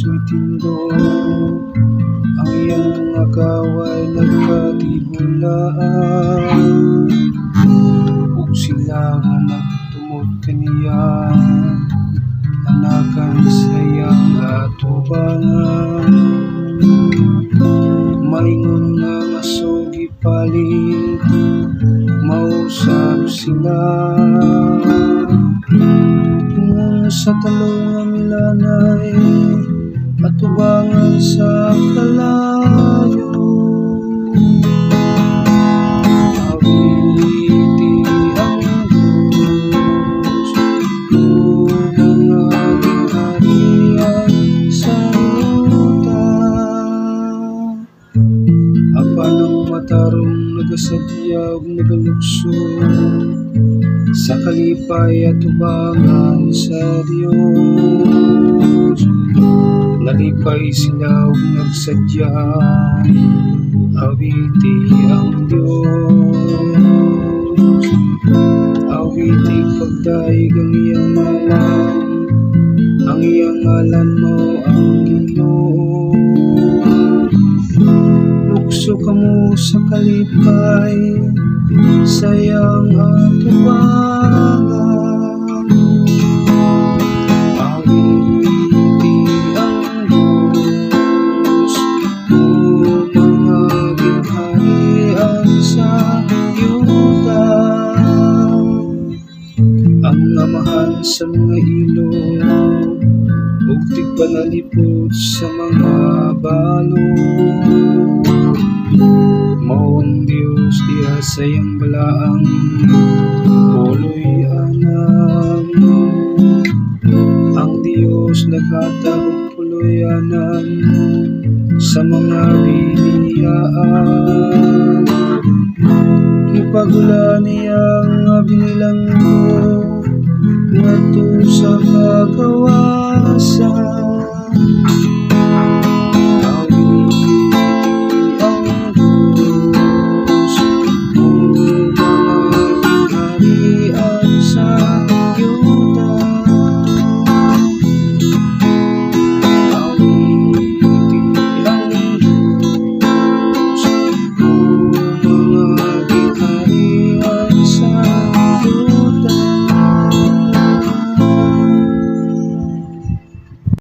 Mitindog ang iyang akaway nagkatibulaan, ug sila nga magtumot kaniya anakan sa iyang atubangan. Maingon nga masugi palit mausab sila, ingon sa talong nga milanay atubangan sa kalayo. Awiti ang Diyos kung mga ginharian sa yuta. Apan ang matarong nagasadya ug nagalukso sa kalipay atubangan sa Diyos. Nalipay sila ug nagsadya, awiti ang Diyos. Awiti pagdaig ang iyang ngalan, ang iyang ngalan mo ang Ginoo. Lukso kamo sa kalipay sa iyang atubangan. Ang amahan sa mga ilog ug tigpanalipod sa mga balog, mao ang Dios diha sa iyang balaang puloy anam. Ang Dios naghatag og puloy anam sa mga biniyaan. Ipagulan niyang binilanggo ngadto sa kagawasan.